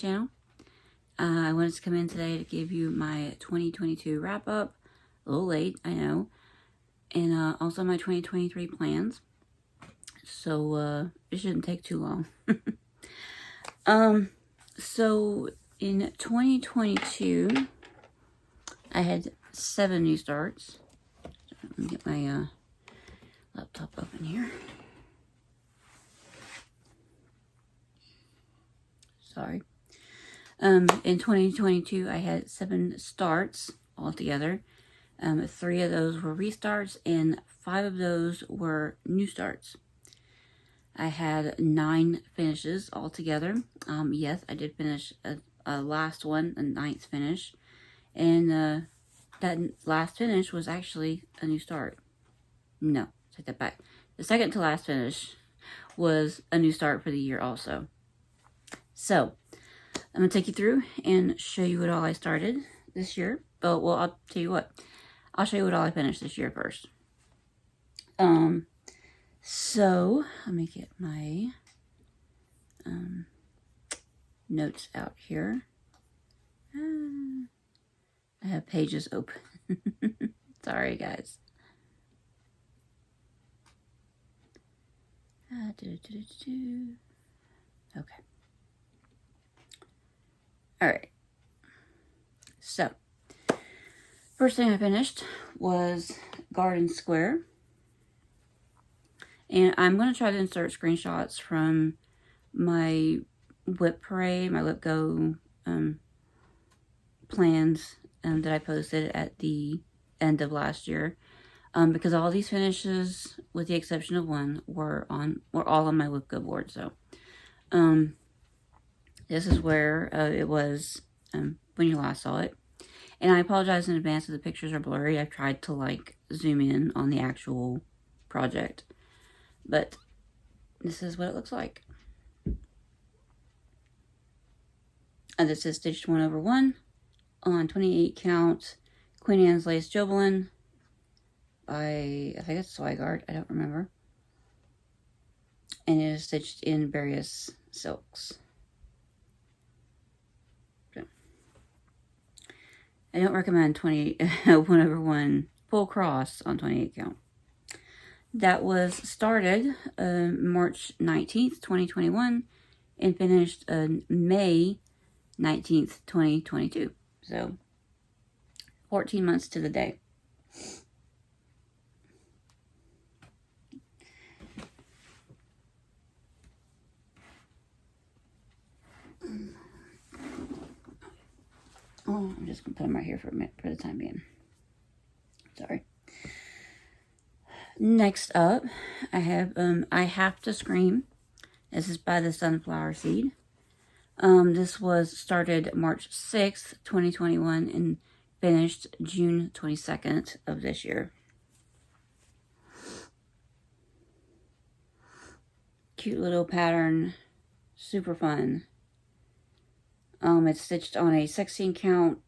channel. I wanted to come in today to give you my 2022 wrap up. A little late, I know. And also my 2023 plans. So it shouldn't take too long. So in 2022, I had 7 new starts. Let me get my laptop open here. Sorry. In 2022, I had 7 starts altogether. 3 of those were restarts, and 5 of those were new starts. I had 9 finishes altogether. Yes, I did finish a last one, a 9th finish. And that last finish was actually a new start. No, take that back. The second to last finish was a new start for the year also. So, I'm going to take you through and show you what all I started this year. Oh, well, I'll tell you what. I'll show you what all I finished this year first. So, let me get my notes out here. I have pages open. Sorry, guys. Okay. Alright. So, first thing I finished was Garden Square. And I'm going to try to insert screenshots from my Whip Parade, my Whip Go plans that I posted at the end of last year. Because all these finishes, with the exception of one, were all on my Whip Go board. So, this is where it was when you last saw it. And I apologize in advance if the pictures are blurry. I've tried to like zoom in on the actual project. But this is what it looks like. And this is stitched 1/1 on 28 count Queen Anne's Lace Jobelin by, I think it's Swigart, I don't remember. And it is stitched in various silks. So, I don't recommend 1/1 full cross on 28 count. That was started March 19th, 2021 and finished May 19th, 2022. So, 14 months to the day. Oh, I'm just going to put them right here for a minute, for the time being. Sorry. Next up, I have I Have to Scream. This is by the Sunflower Seed. This was started March 6th, 2021 and finished June 22nd of this year. Cute little pattern. Super fun. It's stitched on a 16 count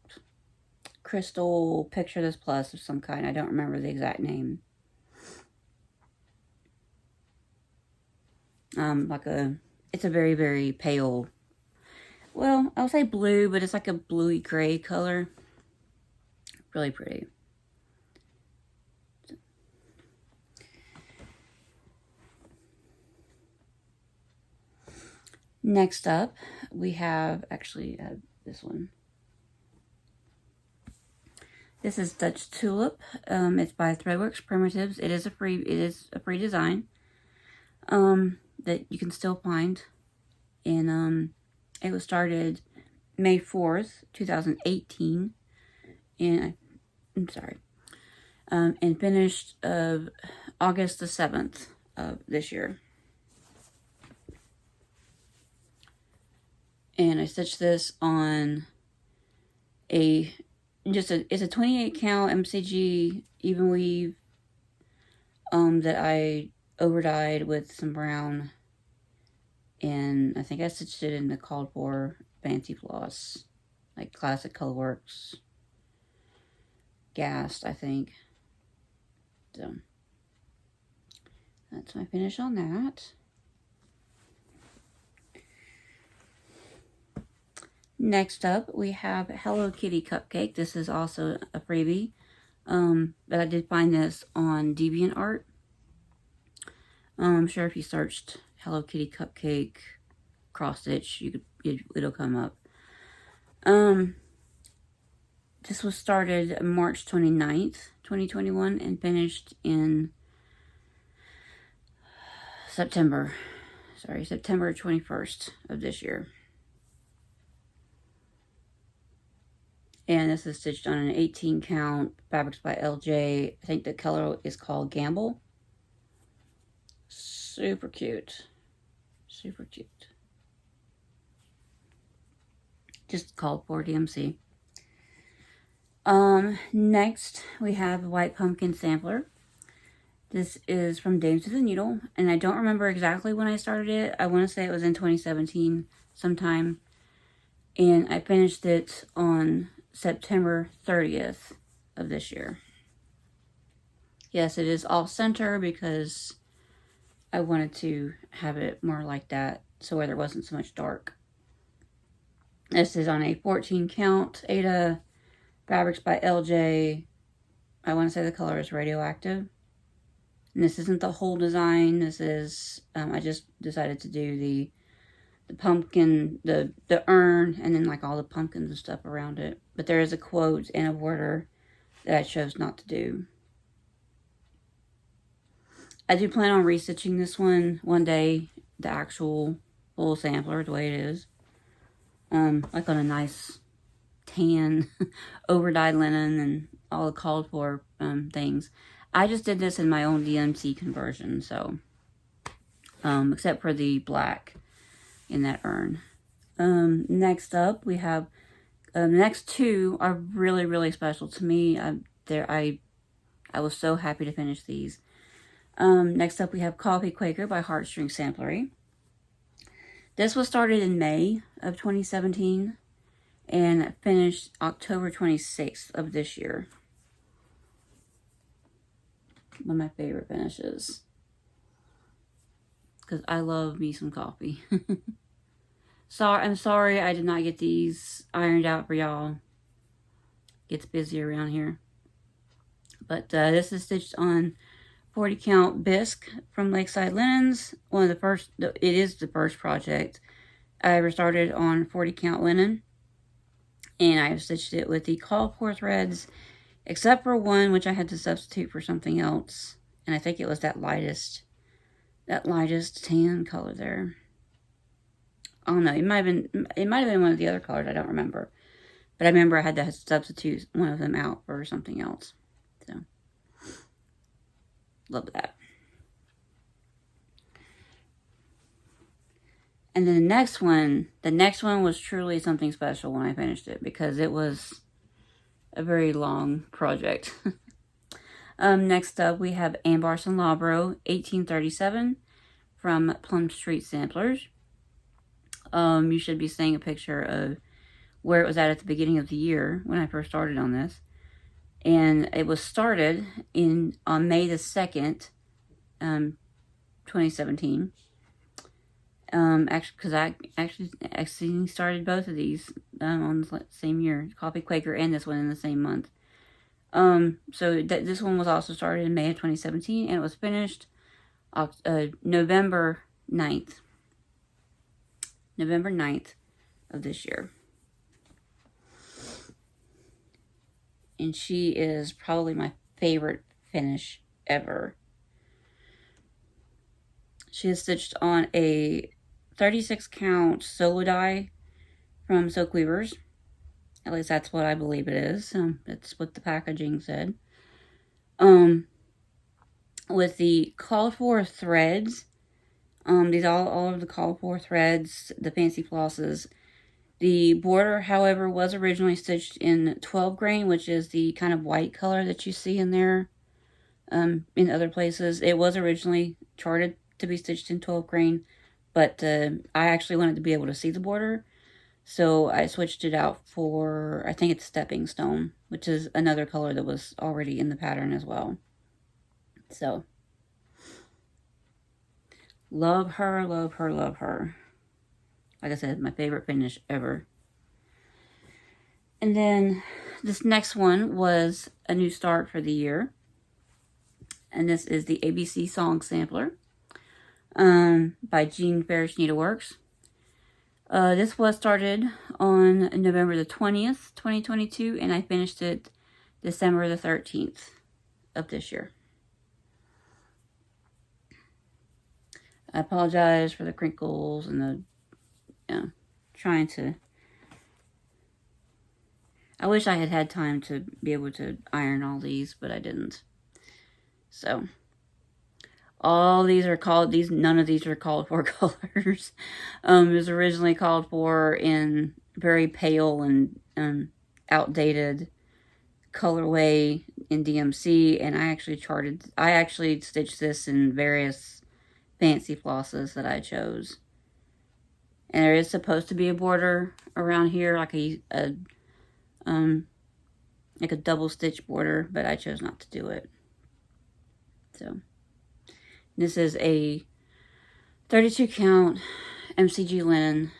crystal Picture This Plus of some kind. I don't remember the exact name. It's a very, very pale, well, I'll say blue, but it's like a bluey gray color. Really pretty. Next up, we have, actually, this one. This is Dutch Tulip. It's by Threadworks Primitives. It is a free design. That you can still find. And it was started May 4th, 2018. And I'm sorry. And finished August the 7th of this year. And I stitched this on it's a 28 count MCG even weave that I overdyed with some brown, and I think I stitched it in the called for Fancy Floss, like Classic Colorworks Gassed, I think. So that's my finish on that. Next up, we have Hello Kitty Cupcake. This is also a freebie, but I did find this on DeviantArt. I'm sure if you searched Hello Kitty Cupcake cross stitch, it'll come up. This was started March 29th, 2021, and finished in September 21st of this year. And this is stitched on an 18 count, fabrics by LJ. I think the color is called Gamble. Super cute. Super cute. Just called for DMC. Next we have White Pumpkin Sampler. This is from Dames of the Needle, and I don't remember exactly when I started it. I want to say it was in 2017 sometime. And I finished it on September 30th of this year. Yes, it is off center because I wanted to have it more like that, so where there wasn't so much dark. This is on a 14 count Ada, fabrics by LJ. I want to say the color is Radioactive. And this isn't the whole design. This is, I just decided to do the pumpkin, the urn, and then like all the pumpkins and stuff around it. But there is a quote and a border that I chose not to do. I do plan on restitching this one day, the actual full sampler, the way it is. Like on a nice tan over-dyed linen and all the called for things. I just did this in my own DMC conversion, so except for the black in that urn. Next up, we have the next two are really, really special to me. I was so happy to finish these. Next up, we have Coffee Quaker by Heartstring Samplery. This was started in May of 2017 and finished October 26th of this year. One of my favorite finishes, because I love me some coffee. I'm sorry I did not get these ironed out for y'all. Gets busy around here. But this is stitched on 40 count bisque from Lakeside Linens. It is the first project I ever started on 40 count linen. And I have stitched it with the call for threads, except for one which I had to substitute for something else. And I think it was that lightest tan color there. I don't know, it might have been one of the other colors, I don't remember. But I remember I had to substitute one of them out for something else. So, love that. And then the next one was truly something special when I finished it, because it was a very long project. Next up, we have Barson Loughbro 1837 from Plum Street Samplers. You should be seeing a picture of where it was at the beginning of the year when I first started on this. And it was started on May the 2nd, 2017. Because I actually started both of these on the same year. Coffee Quaker and this one in the same month. So this one was also started in May of 2017, and it was finished November 9th. November 9th of this year. And she is probably my favorite finish ever. She is stitched on a 36 count solo die from Silk Weavers. At least that's what I believe it is. That's what the packaging said. With the called for threads. These all of the called for threads, the fancy flosses. The border, however, was originally stitched in 12 grain, which is the kind of white color that you see in there. In other places, it was originally charted to be stitched in 12 grain, but I actually wanted to be able to see the border, so I switched it out for, I think it's Stepping Stone, which is another color that was already in the pattern as well. So, love her, love her, love her. Like I said, my favorite finish ever. And then this next one was a new start for the year. And this is the ABC Song Sampler by Farish Needleworks. This was started on November the 20th, 2022, and I finished it December the 13th of this year. I apologize for the crinkles and the, trying to... I wish I had had time to be able to iron all these, but I didn't. So, all these are called, none of these are called for colors. It was originally called for in very pale and outdated colorway in DMC, and I actually stitched this in various fancy flosses that I chose. And there is supposed to be a border around here, like a double stitch border, but I chose not to do it. So, this is a 32 count MCG linen.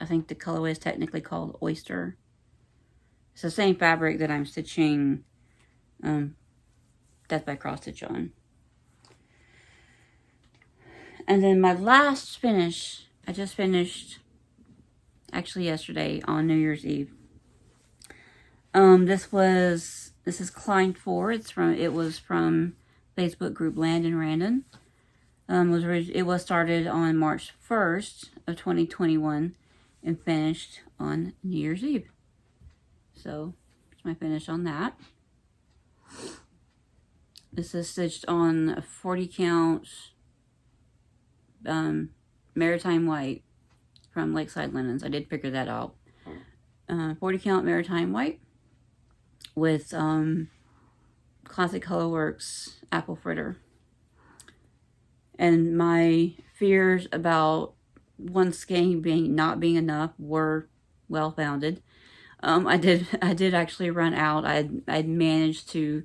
I think the colorway is technically called Oyster. It's the same fabric that I'm stitching Death by Cross Stitch on. And then my last finish, I just finished actually yesterday on New Year's Eve. This is Klein 4. It was from Facebook group Landenranden. It was started on March 1st of 2021 and finished on New Year's Eve. So, here's my finish on that. This is stitched on a 40 count Maritime White from Lakeside Linens. I did figure that out. 40 count Maritime White with Classic Colorworks Apple Fritter. And my fears about one skein not being enough were well founded. I did actually run out. I'd managed to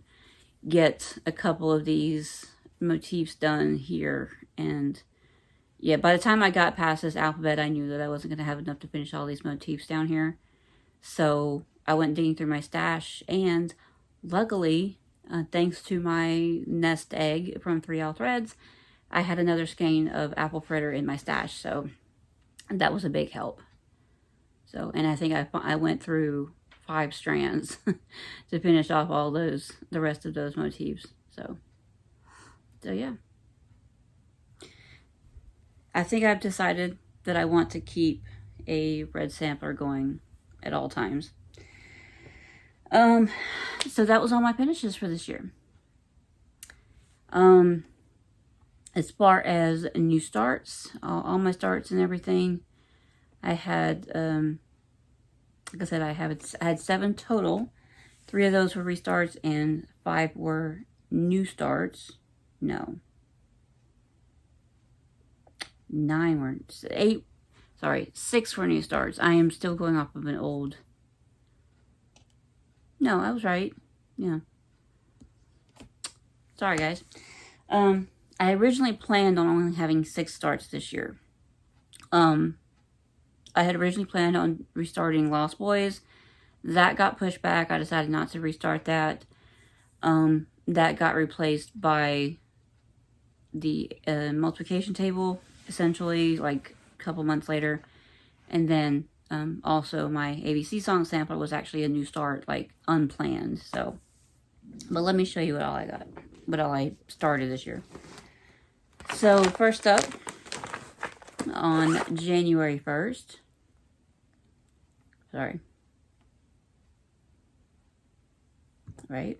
get a couple of these motifs done here, and yeah, by the time I got past this alphabet, I knew that I wasn't going to have enough to finish all these motifs down here. So I went digging through my stash, and luckily, thanks to my nest egg from 3L Threads, I had another skein of apple fritter in my stash, so that was a big help. So, and I think I went through 5 strands to finish off all the rest of those motifs. So yeah. I think I've decided that I want to keep a red sampler going at all times. So that was all my finishes for this year. As far as new starts, all my starts and everything, I had, like I said, I had 7 total. 3 of those were restarts and 5 were new starts. No. 9 were, 8, sorry, 6 were new starts. I am still going off of an old, no, I was right, yeah. Sorry, guys. I originally planned on only having 6 starts this year. I had originally planned on restarting Lost Boys. That got pushed back. I decided not to restart that. That got replaced by the multiplication table, essentially, like a couple months later. And then also my ABC Song Sampler was actually a new start, like unplanned. So, but let me show you what all I got, what all I started this year. So first up, on January 1st, sorry, right?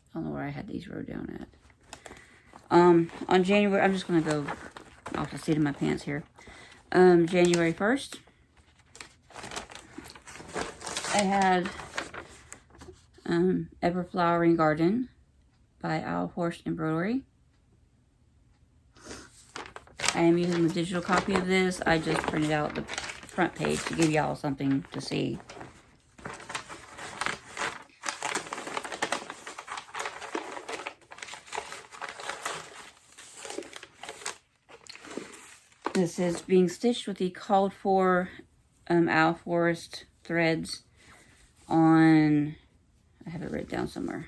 I don't know where I had these wrote down at. On January, I'm just going to go off the seat of my pants here. January 1st, I had Ever Flowering Garden by Owl Horse Embroidery. I am using the digital copy of this. I just printed out the front page to give y'all something to see. This is being stitched with the called for Owl Forest threads on, I have it written down somewhere.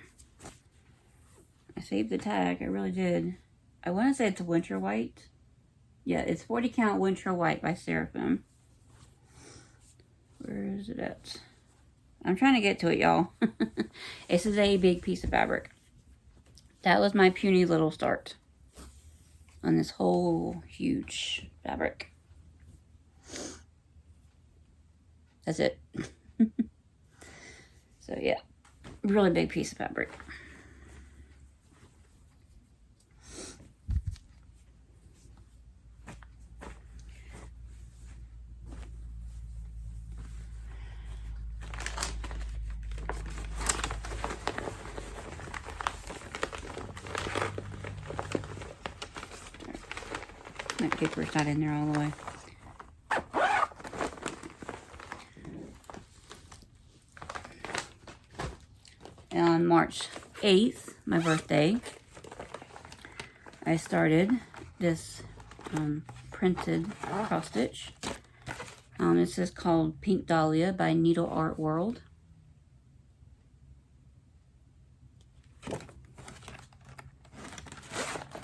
I saved the tag, I really did. I want to say it's a winter white. Yeah, it's 40 count winter white by Seraphim. Where is it at? I'm trying to get to it, y'all. This is a big piece of fabric. That was my puny little start on this whole huge fabric. That's it. So yeah, really big piece of fabric. My paper's not in there all the way. On March 8th, my birthday, I started this printed cross stitch. This is called Pink Dahlia by Needle Art World.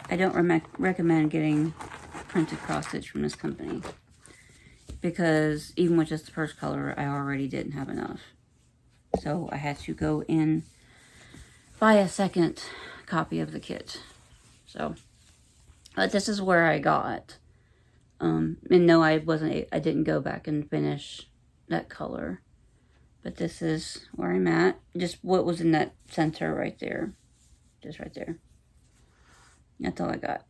I don't recommend getting printed cross stitch from this company because even with just the first color, I already didn't have enough. So I had to go in buy a second copy of the kit. So, but this is where I got. And no, I didn't go back and finish that color. But this is where I'm at. Just what was in that center right there. Just right there. That's all I got.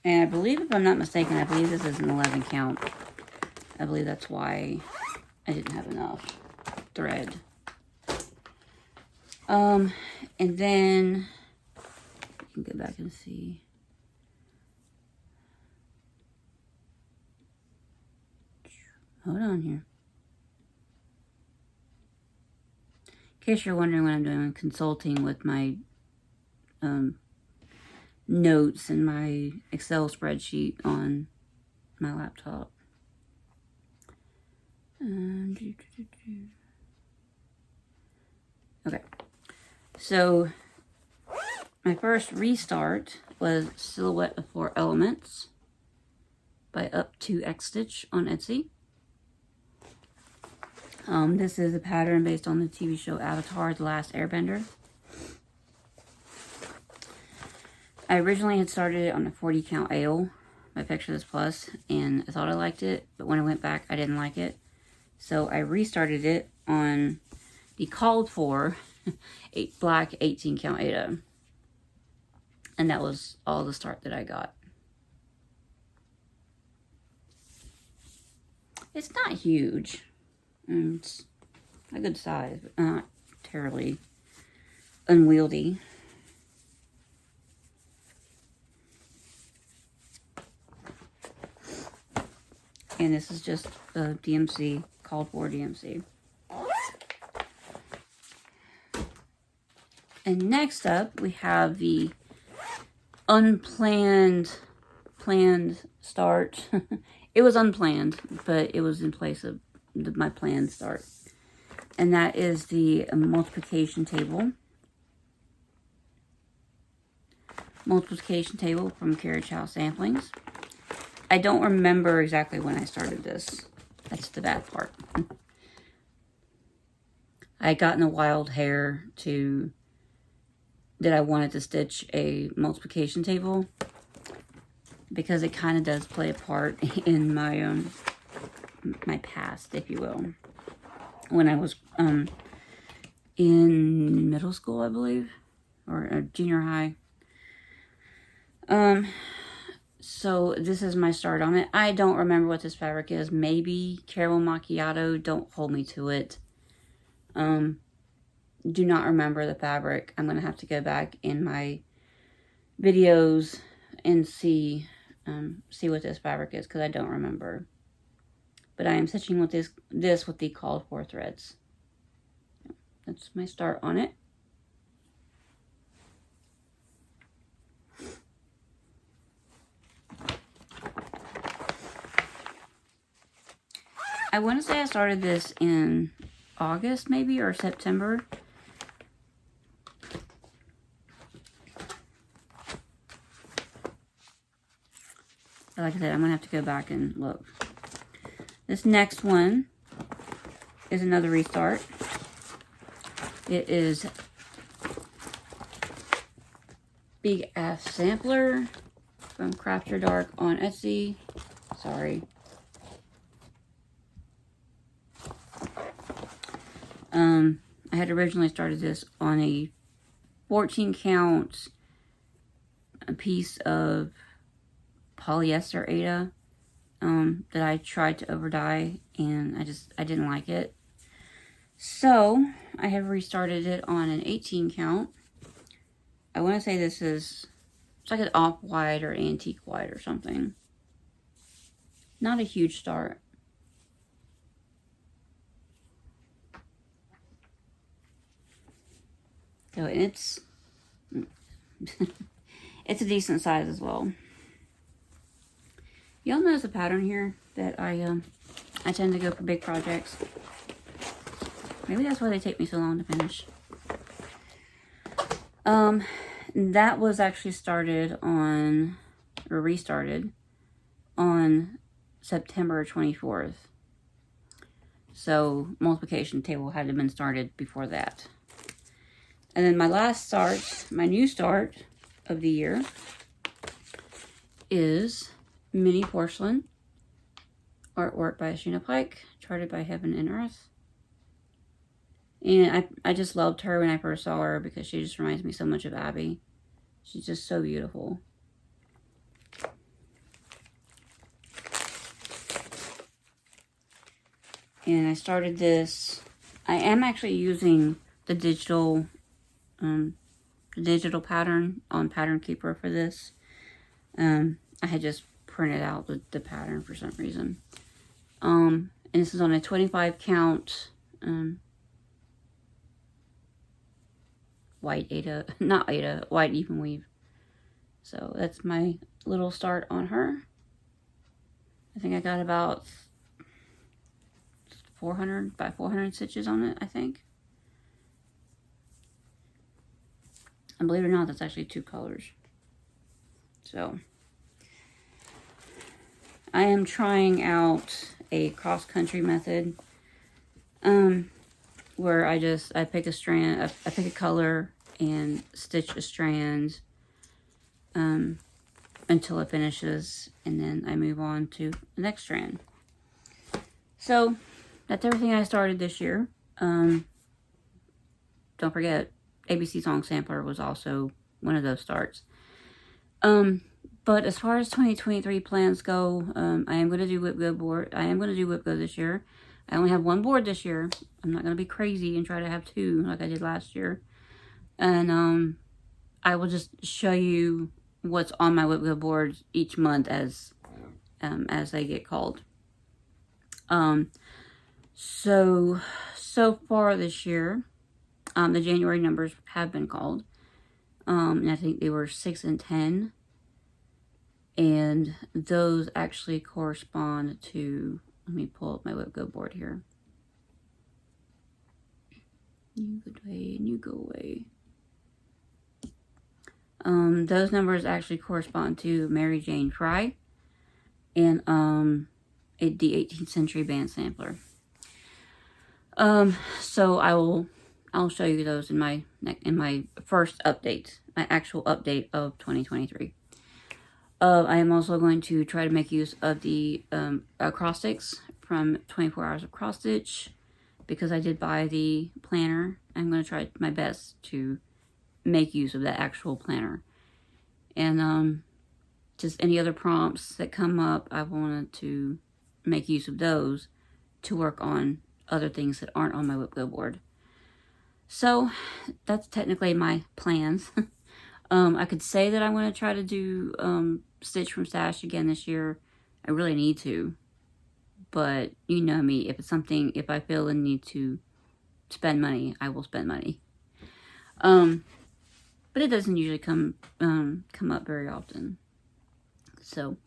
And I believe, if I'm not mistaken, I believe this is an 11 count. I believe that's why I didn't have enough thread. And then you can go back and see. Hold on here. In case you're wondering what I'm doing, I'm consulting with my notes and my Excel spreadsheet on my laptop. Okay, so my first restart was Silhouette of 4 Elements by Up to X Stitch on Etsy. This is a pattern based on the TV show Avatar: The Last Airbender. I originally had started it on a 40 count ale by Picture This Plus, and I thought I liked it, but when I went back, I didn't like it. So I restarted it on the called for black 18 count Ada. And that was all the start that I got. It's not huge. It's a good size, but not terribly unwieldy. And this is just a DMC, called for DMC. And next up, we have the planned start. It was unplanned, but it was in place of my planned start. And that is the multiplication table. Multiplication table from Carriage House Samplings. I don't remember exactly when I started this. That's the bad part. I had gotten a wild hair that I wanted to stitch a multiplication table because it kind of does play a part in my my past, if you will. When I was in middle school, I believe, or junior high. So this is my start on it. I don't remember what this fabric is. Maybe Caramel Macchiato. Don't hold me to it. Do not remember the fabric. I'm going to have to go back in my videos and see what this fabric is, because I don't remember. But I am stitching with this with the called for threads. that's my start on it. I want to say I started this in August maybe, or September. But like I said, I'm going to have to go back and look. This next one is another restart. It is Big Ass Sampler from Craft Your Dark on Etsy. Sorry. I had originally started this on a 14 count piece of polyester Aida that I tried to over dye, and I didn't like it. So I have restarted it on an 18 count. I want to say this is, it's like an off-white or antique white or something. Not a huge start. So it's it's a decent size as well. Y'all notice a pattern here that I tend to go for big projects. Maybe that's why they take me so long to finish. That was actually started on, or restarted on September 24th. So multiplication table had to have been started before that. And then my last start, my new start of the year is Mini Porcelain. Artwork by Sheena Pike, charted by Heaven and Earth. And I just loved her when I first saw her because she just reminds me so much of Abby. She's just so beautiful. And I started this. I am actually using the digital pattern on Pattern Keeper for this. I had just printed out the pattern for some reason. And this is on a 25 count white Aida, not Aida, white even weave. So that's my little start on her. I think I got about 400 by 400 stitches on it, I think. And believe it or not, that's actually 2 colors. So I am trying out a cross-country method where I pick a strand, I pick a color and stitch a strand until it finishes, and then I move on to the next strand. So that's everything I started this year. Don't forget, ABC Song Sampler was also one of those starts. But as far as 2023 plans go, I am going to do Whipgo board. I am going to do Whipgo this year. I only have 1 board this year. I'm not going to be crazy and try to have 2 like I did last year. And I will just show you what's on my Whipgo board each month as they get called. So far this year, the January numbers have been called. And I think they were 6 and 10. And those actually correspond to, let me pull up my Whipgo board here. You go away and you go away. Those numbers actually correspond to Mary Jane Fry and the 18th century band sampler. So I'll show you those in my first update, my actual update of 2023. I am also going to try to make use of the acrostics from 24 Hours of Cross Stitch because I did buy the planner. I'm going to try my best to make use of that actual planner. And just any other prompts that come up, I wanted to make use of those to work on other things that aren't on my Whipgo board. So that's technically my plans. I could say that I'm going to try to do Stitch from Stash again this year. I really need to. But you know me, if it's something, if I feel the need to spend money, I will spend money. But it doesn't usually come up very often. So,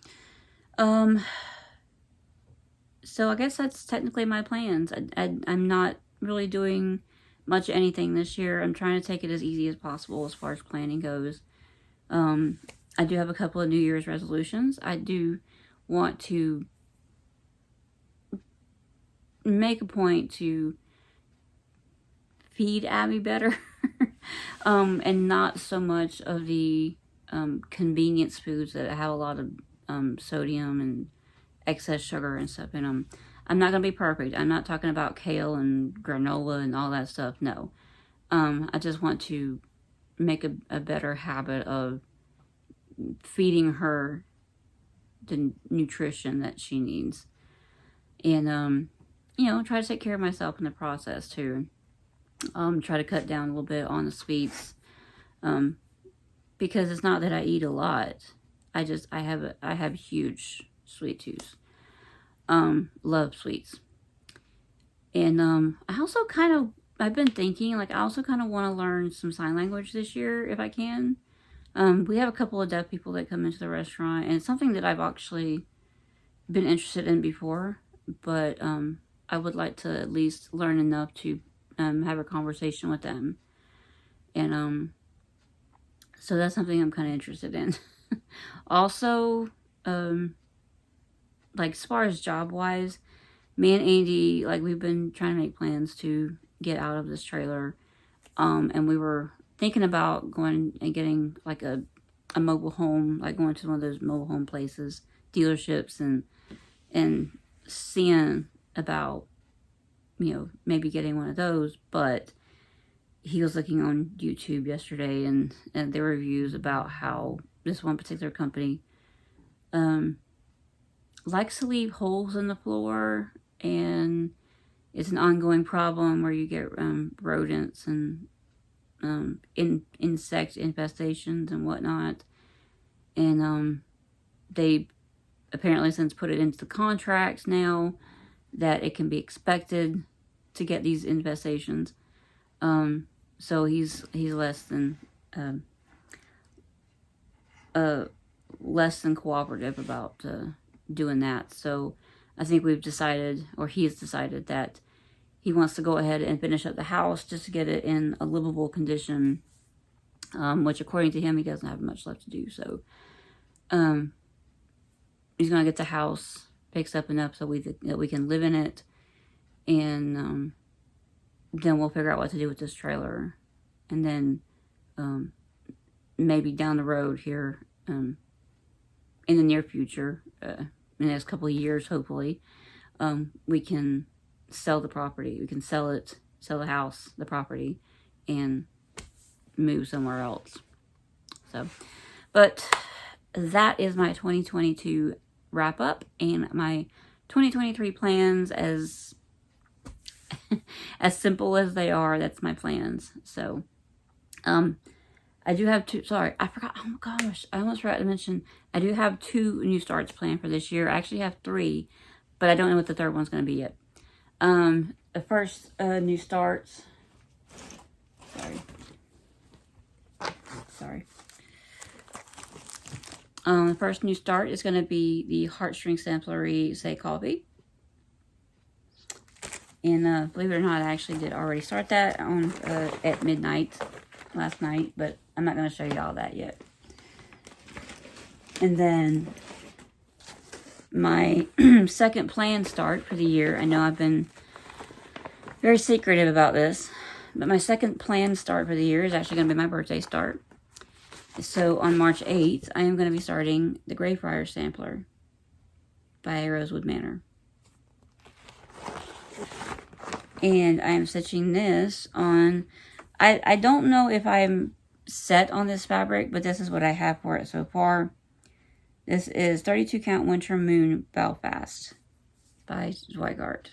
so I guess that's technically my plans. I'm not really doing much of anything this year. I'm trying to take it as easy as possible as far as planning goes. I do have a couple of New Year's resolutions. I do want to make a point to feed Abby better. And not so much of the convenience foods that have a lot of sodium and excess sugar and stuff in them. I'm not going to be perfect. I'm not talking about kale and granola and all that stuff. No. I just want to make a better habit of feeding her the nutrition that she needs. And, you know, try to take care of myself in the process too. Try to cut down a little bit on the sweets. Because it's not that I eat a lot. I have huge sweet tooth. Love sweets. And I also I've been thinking, like, I also kind of want to learn some sign language this year if I can. We have a couple of deaf people that come into the restaurant, and it's something that I've actually been interested in before, but I would like to at least learn enough to have a conversation with them. And so that's something I'm kind of interested in. Also, like, as far as job-wise, me and Andy, like, we've been trying to make plans to get out of this trailer. And we were thinking about going and getting, like, a mobile home, like going to one of those mobile home places, dealerships, and seeing about, you know, maybe getting one of those. But he was looking on YouTube yesterday, and there were reviews about how this one particular company likes to leave holes in the floor, and it's an ongoing problem where you get rodents and insect infestations and whatnot. And they apparently since put it into the contracts now that it can be expected to get these infestations. So he's less than cooperative about doing that. So I think we've decided, or he's decided, that he wants to go ahead and finish up the house just to get it in a livable condition, which according to him, he doesn't have much left to do. So he's going to get the house fixed up enough so that we can live in it, and then we'll figure out what to do with this trailer. And then maybe down the road here, in the near future, in the next couple of years, hopefully, we can sell the property. We can sell the house, the property, and move somewhere else. So, but that is my 2022 wrap up, and my 2023 plans, as simple as they are, that's my plans. So, I do have I forgot, oh my gosh, I almost forgot to mention, I do have 2 new starts planned for this year. I actually have 3, but I don't know what the third one's going to be yet. The first new starts, the first new start is going to be the Heartstring Samplery Say Coffee. And believe it or not, I actually did already start that on at midnight last night, but I'm not going to show you all that yet. And then my second planned start for the year, I know I've been very secretive about this, but my second planned start for the year is actually going to be my birthday start. So on March 8th, I am going to be starting the Grayfriar sampler by Rosewood Manor. And I am stitching this on, I don't know if I'm set on this fabric, but this is what I have for it so far. This is 32 count Winter Moon Belfast by Zweigart.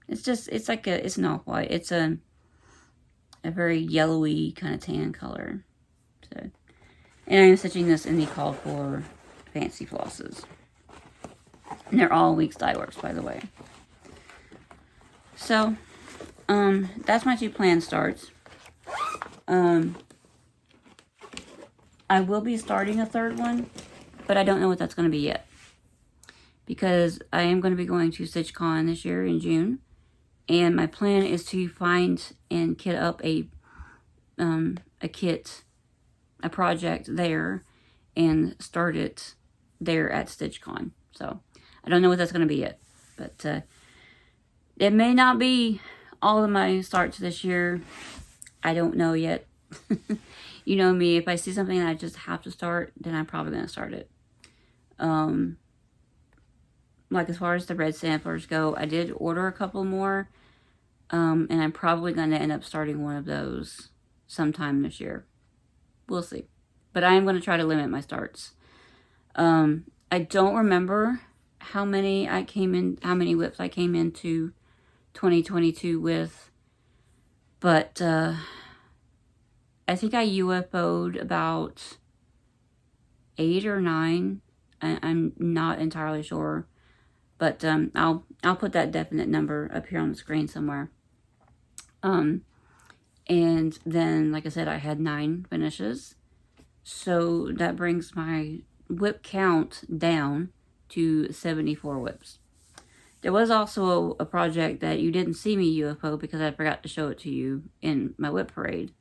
It's like it's an off-white. It's a very yellowy kind of tan color. So, and I am stitching this in the called for fancy flosses. And they're all Weeks Dye Works, by the way. So, that's my 2 planned starts. I will be starting a 3rd one, but I don't know what that's going to be yet. Because I am going to be going to StitchCon this year in June. And my plan is to find and kit up a project there and start it there at StitchCon. So, I don't know what that's going to be yet. But it may not be all of my starts this year. I don't know yet. You know me, if I see something that I just have to start, then I'm probably going to start it. Like as far as the red samplers go, I did order a couple more. And I'm probably going to end up starting one of those sometime this year. We'll see. But I am going to try to limit my starts. I don't remember how many whips I came into 2022 with. But I think I UFO'd about 8 or 9. I'm not entirely sure. But I'll put that definite number up here on the screen somewhere. And then, like I said, I had 9 finishes. So that brings my whip count down to 74 whips. There was also a project that you didn't see me UFO because I forgot to show it to you in my whip parade.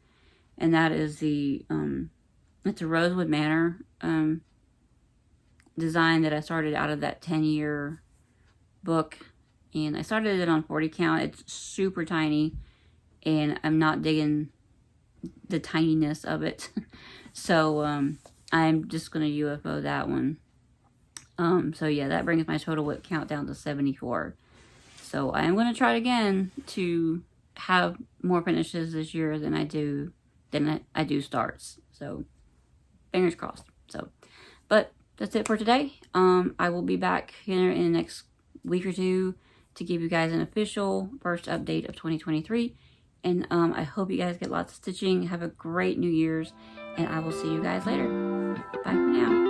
And that is it's a Rosewood Manor design that I started out of that 10-year book. And I started it on 40 count. It's super tiny. And I'm not digging the tininess of it. So, I'm just going to UFO that one. So yeah, that brings my total whip count down to 74. So I am going to try it again to have more finishes this year than I do starts. So, fingers crossed. So, but that's it for today. I will be back here in the next week or 2 to give you guys an official first update of 2023. And I hope you guys get lots of stitching. Have a great New Year's. And I will see you guys later. Bye for now.